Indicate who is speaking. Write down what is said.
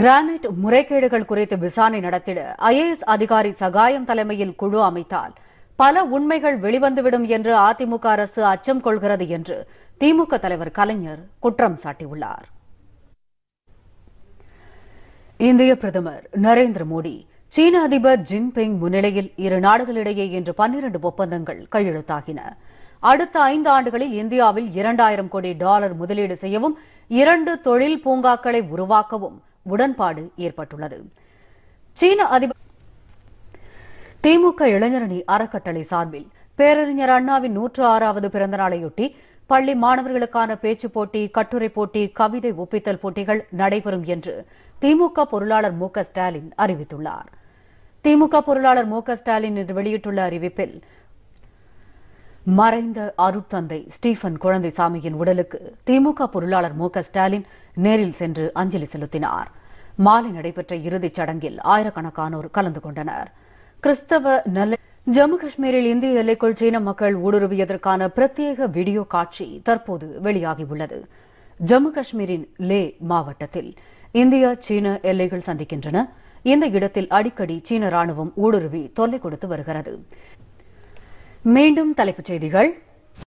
Speaker 1: Granite முறைகேடுகள் குறித்து விசாரணை நடத்திட ஐஏஎஸ் அதிகாரி சகாயம் தலைமையில் குழு அமைத்தால் பல உண்மைகள் வெளிவந்துவிடும் என்று அதிமுக அரசு அச்சம் கொள்கிறது என்று திமுக தலைவர் கலைஞர் குற்றம் சாட்டியுள்ளார். இந்திய பிரதமர் நரேந்திர மோடி சீன அதிபர் ஜின்பிங் முன்னிலையில் இரு நாடுகளிடையே இன்று 12 ஒப்பந்தங்கள் கையெழுத்தாகின. அடுத்த 5 ஆண்டுகளில் இந்தியாவில் $2000 கோடி முதலீடு செய்யவும் 2 தொழில் பூங்காக்களை உருவாக்கவும் உடன்பாடு ஏற்பட்டுள்ளது. சீன அதிபர் திமுக இளைஞரணி அறக்கட்டளை சார்பில் பேரறிஞர் அண்ணாவின் 106வது பிறந்த நாளையொட்டி பள்ளி மாணவர்களுக்கான பேச்சுப் போட்டி, கட்டுரை போட்டி, கவிதை ஒப்பித்தல் போட்டிகள் நடைபெறும் என்று திமுக பொருளாளர் மு க ஸ்டாலின் அறிவித்துள்ளார். திமுக பொருளாளர் மு க ஸ்டாலின் இன்று வெளியிட்டுள்ள அறிவிப்பில், மறைந்த அருட்தந்தை ஸ்டீபன் குழந்தைசாமியின் உடலுக்கு திமுக பொருளாளர் மு க ஸ்டாலின் நேரில் சென்று அஞ்சலி செலுத்தினார். மாலை நடைபெற்ற இறுதிச் சடங்கில் ஆயிரக்கணக்கானோர் கலந்து கொண்டனர். கிறிஸ்தவ நல்ல ஜம்மு காஷ்மீரில் இந்திய எல்லைக்குள் சீன மக்கள் ஊடுருவியதற்கான பிரத்யேக வீடியோ காட்சி தற்போது வெளியாகியுள்ளது. ஜம்மு காஷ்மீரின் லே மாவட்டத்தில் இந்தியா சீன எல்லைகள் சந்திக்கின்றன. இந்த இடத்தில் அடிக்கடி சீன ராணுவம் ஊடுருவி தொல்லை கொடுத்து வருகிறது. மீண்டும் தலைப்புச் செய்திகள்.